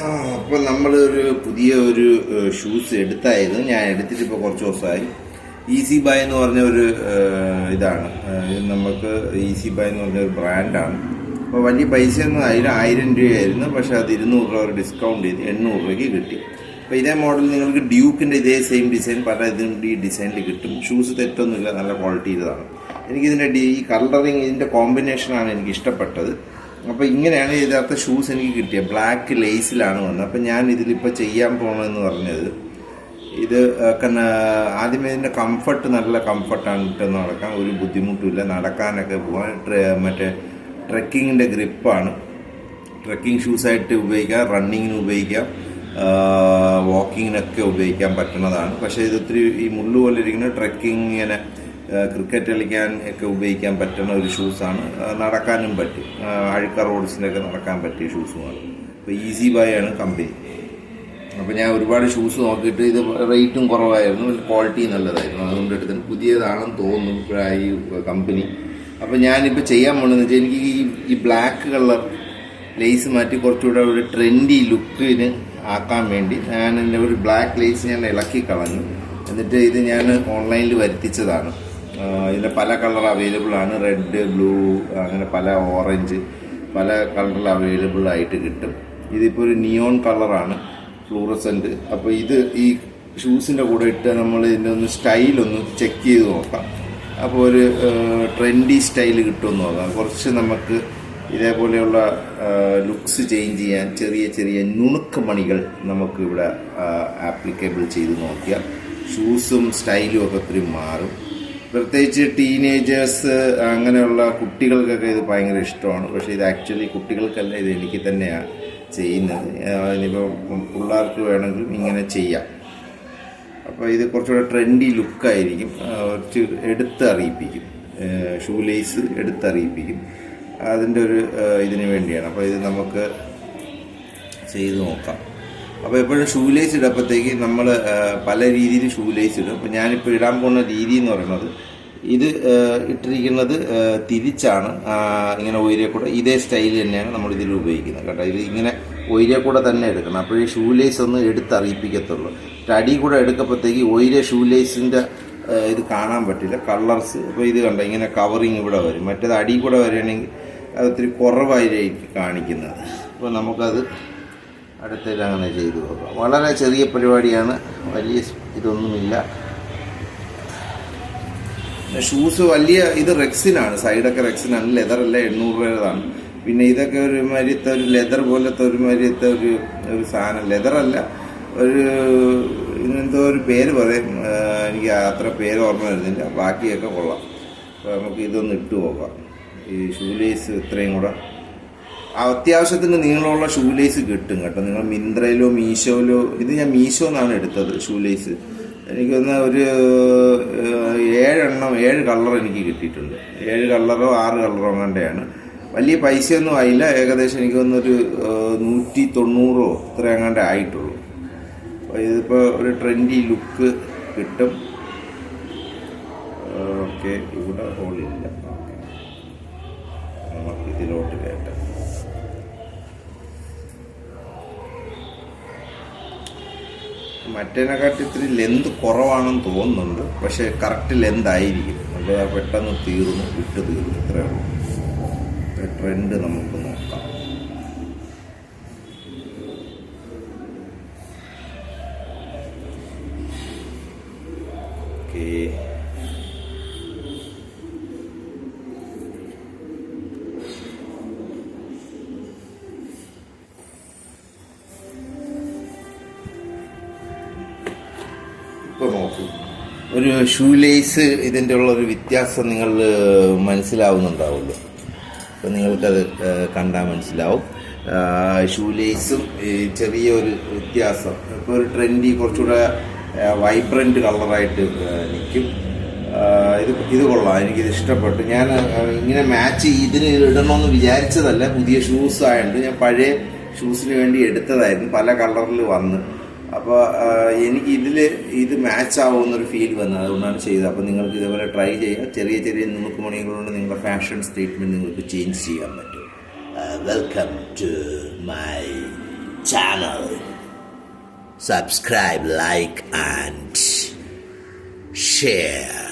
അപ്പോൾ നമ്മളൊരു പുതിയ ഒരു ഷൂസ് എടുത്തായിരുന്നു. ഞാൻ എടുത്തിട്ട് ഇപ്പോൾ കുറച്ച് ദിവസമായി. ഈസി ബൈ എന്ന് പറഞ്ഞ ഒരു ഇതാണ്. നമുക്ക് ഈസി ബൈ എന്ന് പറഞ്ഞ ഒരു ബ്രാൻഡാണ്. അപ്പോൾ വലിയ പൈസയൊന്നും ആയില്ല, 1000 രൂപയായിരുന്നു. പക്ഷേ അത് 200 രൂപ ഡിസ്കൗണ്ട് ചെയ്ത് 800 രൂപയ്ക്ക് കിട്ടി. അപ്പോൾ ഇതേ മോഡൽ നിങ്ങൾക്ക് ഡ്യൂക്കിൻ്റെ ഇതേ സെയിം ഡിസൈൻ പല ഇതിൻ്റെ ഈ ഡിസൈനിൽ കിട്ടും. ഷൂസ് തെറ്റൊന്നുമില്ല, നല്ല ക്വാളിറ്റിയിലാണ്. എനിക്കിതിൻ്റെ ഈ കളറിങ്, ഇതിൻ്റെ കോമ്പിനേഷനാണ് എനിക്ക് ഇഷ്ടപ്പെട്ടത്. അപ്പോൾ ഇങ്ങനെയാണ് യഥാർത്ഥ ഷൂസ് എനിക്ക് കിട്ടിയത്. ബ്ലാക്ക് ലേസിലാണ് വന്നത്. അപ്പം ഞാൻ ഇതിലിപ്പോൾ ചെയ്യാൻ പോകണമെന്ന് പറഞ്ഞത്, ഇത് ആദ്യമേ ഇതിൻ്റെ കംഫർട്ട് നല്ല കംഫർട്ടാണ്. ഇട്ടെന്ന് നടക്കാൻ ഒരു ബുദ്ധിമുട്ടുമില്ല, നടക്കാനൊക്കെ പോകാൻ. മറ്റേ ട്രെക്കിങ്ങിൻ്റെ ഗ്രിപ്പാണ്. ട്രെക്കിംഗ് ഷൂസായിട്ട് ഉപയോഗിക്കാം, റണ്ണിങ്ങിന് ഉപയോഗിക്കാം, വാക്കിങ്ങിനൊക്കെ ഉപയോഗിക്കാൻ പറ്റുന്നതാണ്. പക്ഷേ ഇത് ഒത്തിരി ഈ മുള്ളു പോലെ ഇരിക്കുന്ന ട്രെക്കിങ്, ഇങ്ങനെ ക്രിക്കറ്റ് കളിക്കാൻ ഒക്കെ ഉപയോഗിക്കാൻ പറ്റുന്ന ഒരു ഷൂസാണ്. നടക്കാനും പറ്റും, അഴുക്ക റോഡ്സിലൊക്കെ നടക്കാൻ പറ്റിയ ഷൂസുമാണ്. അപ്പോൾ ഈസി ബൈ ആണ് കമ്പനി. അപ്പോൾ ഞാൻ ഒരുപാട് ഷൂസ് നോക്കിയിട്ട് ഇത് റേറ്റും കുറവായിരുന്നു, ക്വാളിറ്റി നല്ലതായിരുന്നു. അതുകൊണ്ട് എടുത്തിട്ട് പുതിയതാണെന്ന് തോന്നുന്നു ഈ കമ്പനി. അപ്പോൾ ഞാനിപ്പോൾ ചെയ്യാൻ പോകുന്നതെന്ന് വെച്ചാൽ, എനിക്ക് ഈ ബ്ലാക്ക് കളർ ലേസ് മാറ്റി കുറച്ചുകൂടെ ഒരു ട്രെൻഡി ലുക്കിന് ആക്കാൻ വേണ്ടി ഞാൻ എൻ്റെ ഒരു ബ്ലാക്ക് ലേസ് ഞാൻ ഇളക്കി കളഞ്ഞു. എന്നിട്ട് ഇത് ഞാൻ ഓൺലൈനിൽ വരുത്തിച്ചതാണ്. ഇതിൽ പല കളർ അവൈലബിൾ ആണ്. റെഡ്, ബ്ലൂ, അങ്ങനെ പല, ഓറഞ്ച്, പല കളറിൽ അവൈലബിൾ ആയിട്ട് കിട്ടും. ഇതിപ്പോൾ ഒരു നിയോൺ കളറാണ്, ഫ്ലൂറസെൻറ്റ്. അപ്പോൾ ഇത് ഈ ഷൂസിൻ്റെ കൂടെ ഇട്ട് നമ്മൾ ഇതിൻ്റെ ഒന്ന് സ്റ്റൈലൊന്ന് ചെക്ക് ചെയ്ത് നോക്കാം. അപ്പോൾ ഒരു ട്രെൻഡി സ്റ്റൈൽ കിട്ടുമെന്ന് നോക്കാം. കുറച്ച് നമുക്ക് ഇതേപോലെയുള്ള ലുക്സ് ചേഞ്ച് ചെയ്യാൻ ചെറിയ ചെറിയ നുണുക്ക് മണികൾ നമുക്ക് ഇവിടെ ആപ്ലിക്കബിൾ ചെയ്ത് നോക്കിയാൽ ഷൂസും സ്റ്റൈലും ഒക്കെ ഒത്തിരി മാറും. പ്രത്യേകിച്ച് ടീനേജേഴ്സ്, അങ്ങനെയുള്ള കുട്ടികൾക്കൊക്കെ ഇത് ഭയങ്കര ഇഷ്ടമാണ്. പക്ഷേ ഇത് ആക്ച്വലി കുട്ടികൾക്കല്ല, ഇത് എനിക്ക് തന്നെയാണ് ചെയ്യുന്നത്. ഇനിയിപ്പോൾ പിള്ളേർക്ക് വേണമെങ്കിലും ഇങ്ങനെ ചെയ്യാം. അപ്പോൾ ഇത് കുറച്ചുകൂടെ ട്രെൻഡി ലുക്കായിരിക്കും, കുറച്ച് എടുത്തറിയിപ്പിക്കും. Shoe lace എടുത്തറിയിപ്പിക്കും. അതിൻ്റെ ഒരു ഇതിന് വേണ്ടിയാണ്. അപ്പോൾ ഇത് നമുക്ക് ചെയ്ത് നോക്കാം. അപ്പോൾ എപ്പോഴും ഷൂ ലേസ് ഇടപ്പോഴത്തേക്ക് നമ്മൾ പല രീതിയിൽ ഷൂ ലേസ് ഇടും. അപ്പോൾ ഞാനിപ്പോൾ ഇടാൻ പോകുന്ന രീതി എന്ന് പറയുന്നത്, ഇത് ഇട്ടിരിക്കുന്നത് തിരിച്ചാണ്, ഇങ്ങനെ ഒയിരെ കൂടെ ഇതേ സ്റ്റൈൽ തന്നെയാണ് നമ്മളിതിൽ ഉപയോഗിക്കുന്നത് കേട്ടോ. ഇത് ഇങ്ങനെ ഒയിരെ കൂടെ തന്നെ എടുക്കണം. അപ്പോൾ ഈ ഷൂ ലേസ് ഒന്ന് എടുത്തറിയിപ്പിക്കത്തുള്ളൂ. അടി കൂടെ എടുക്കപ്പോഴത്തേക്ക് ഒയിരെ ഷൂ ലേസിൻ്റെ ഇത് കാണാൻ പറ്റില്ല, കളേഴ്സ്. അപ്പോൾ ഇത് കണ്ടോ, ഇങ്ങനെ കവറിങ് ഇവിടെ വരും. മറ്റേത് അടി കൂടെ വരികയാണെങ്കിൽ അത് ഒത്തിരി കുറവായിരിക്കും കാണിക്കുന്നത്. അപ്പോൾ നമുക്കത് അടുത്തേക്ക് അങ്ങനെ ചെയ്തു നോക്കാം. വളരെ ചെറിയ പരിപാടിയാണ്, വലിയ ഇതൊന്നുമില്ല. ഷൂസ് വലിയ ഇത് റെക്സിനാണ്, സൈഡൊക്കെ റെക്സിനാണ്, ലെതറല്ല, 800 രൂപയാണ്. പിന്നെ ഇതൊക്കെ ഒരു മാതിരത്തെ ഒരു ലെതർ പോലത്തെ ഒരു മാതിരത്തെ ഒരു സാധനം, ലെതറല്ല, ഒരു ഇങ്ങനത്തെ ഒരു പേര് പറയും, എനിക്ക് അത്ര പേര് ഓർമ്മ വരുന്നില്ല. ബാക്കിയൊക്കെ കൊള്ളാം. അപ്പോൾ നമുക്ക് ഇതൊന്ന് ഇട്ട് നോക്കാം. ഈ ഷൂ ലേസ് ഇത്രയും കൂടെ അത്യാവശ്യത്തിന് നീളമുള്ള ഷൂ ലേസ് കിട്ടും കേട്ടോ. നിങ്ങൾ മിന്ത്രയിലോ മീഷോയിലോ, ഇത് ഞാൻ മീഷോ എന്നാണ് എടുത്തത് ഷൂ ലേസ്. എനിക്കൊന്ന് ഒരു 7 കളർ എനിക്ക് കിട്ടിയിട്ടുണ്ട്. 7 കളറോ 6 കളറോ അങ്ങനെയാണ്. വലിയ പൈസയൊന്നും ആയില്ല. ഏകദേശം എനിക്കൊന്നൊരു 190 ഇത്ര അങ്ങാണ്ട് ആയിട്ടുള്ളൂ. അപ്പോൾ ഇതിപ്പോൾ ഒരു ട്രെൻഡി ലുക്ക് കിട്ടും. ഓക്കെ, ഇവിടെ ഹോളില്ല, നമുക്ക് ഇതിലോട്ട് കയറ്റാം. മറ്റേനെക്കാട്ടി ഇത്തിരി ലെന്ത് കുറവാണെന്ന് തോന്നുന്നുണ്ട്. പക്ഷേ കറക്റ്റ് ലെന്ത് ആയിരിക്കും. അപ്പോൾ പെട്ടെന്ന് തീർന്നു, വിട്ട് തീർന്നു. ഇത്രയേ ഉള്ളൂ. ട്രെൻഡ് നമുക്ക് നോക്കാം. ഓക്കെ, ഇപ്പോൾ നോക്കൂ, ഒരു ഷൂ ലേസ് ഇതിൻ്റെ ഉള്ളൊരു വ്യത്യാസം നിങ്ങൾ മനസ്സിലാവുന്നുണ്ടാവുമല്ലോ. അപ്പോൾ നിങ്ങൾക്കത് കണ്ടാൽ മനസ്സിലാവും. ഷൂ ലേസും ചെറിയൊരു വ്യത്യാസം. ഇപ്പോൾ ഒരു ട്രെൻഡി കുറച്ചുകൂടെ വൈബ്രൻറ്റ് കളറായിട്ട് നിൽക്കും. ഇത് കൊള്ളാം, എനിക്കിത് ഇഷ്ടപ്പെട്ടു. ഞാൻ ഇങ്ങനെ മാച്ച് ഇതിന് ഇടണമെന്ന് വിചാരിച്ചതല്ല, പുതിയ ഷൂസ് ആയതുകൊണ്ട്. ഞാൻ പഴയ ഷൂസിന് വേണ്ടി എടുത്തതായിരുന്നു, പല കളറിൽ വന്ന്. അപ്പോൾ എനിക്ക് ഇത് മാച്ച് ആവുമെന്നൊരു ഫീൽ വന്നത്, അതുകൊണ്ടാണ് ചെയ്തത്. അപ്പോൾ നിങ്ങൾക്ക് ഇതേപോലെ ട്രൈ ചെയ്യുക. ചെറിയ ചെറിയ നുണുക്കുമണികളുകൊണ്ട് നിങ്ങളുടെ ഫാഷൻ സ്റ്റേറ്റ്മെൻറ്റ് നിങ്ങൾക്ക് ചേഞ്ച് ചെയ്യാൻ പറ്റും. Welcome to my channel. Subscribe, like and share.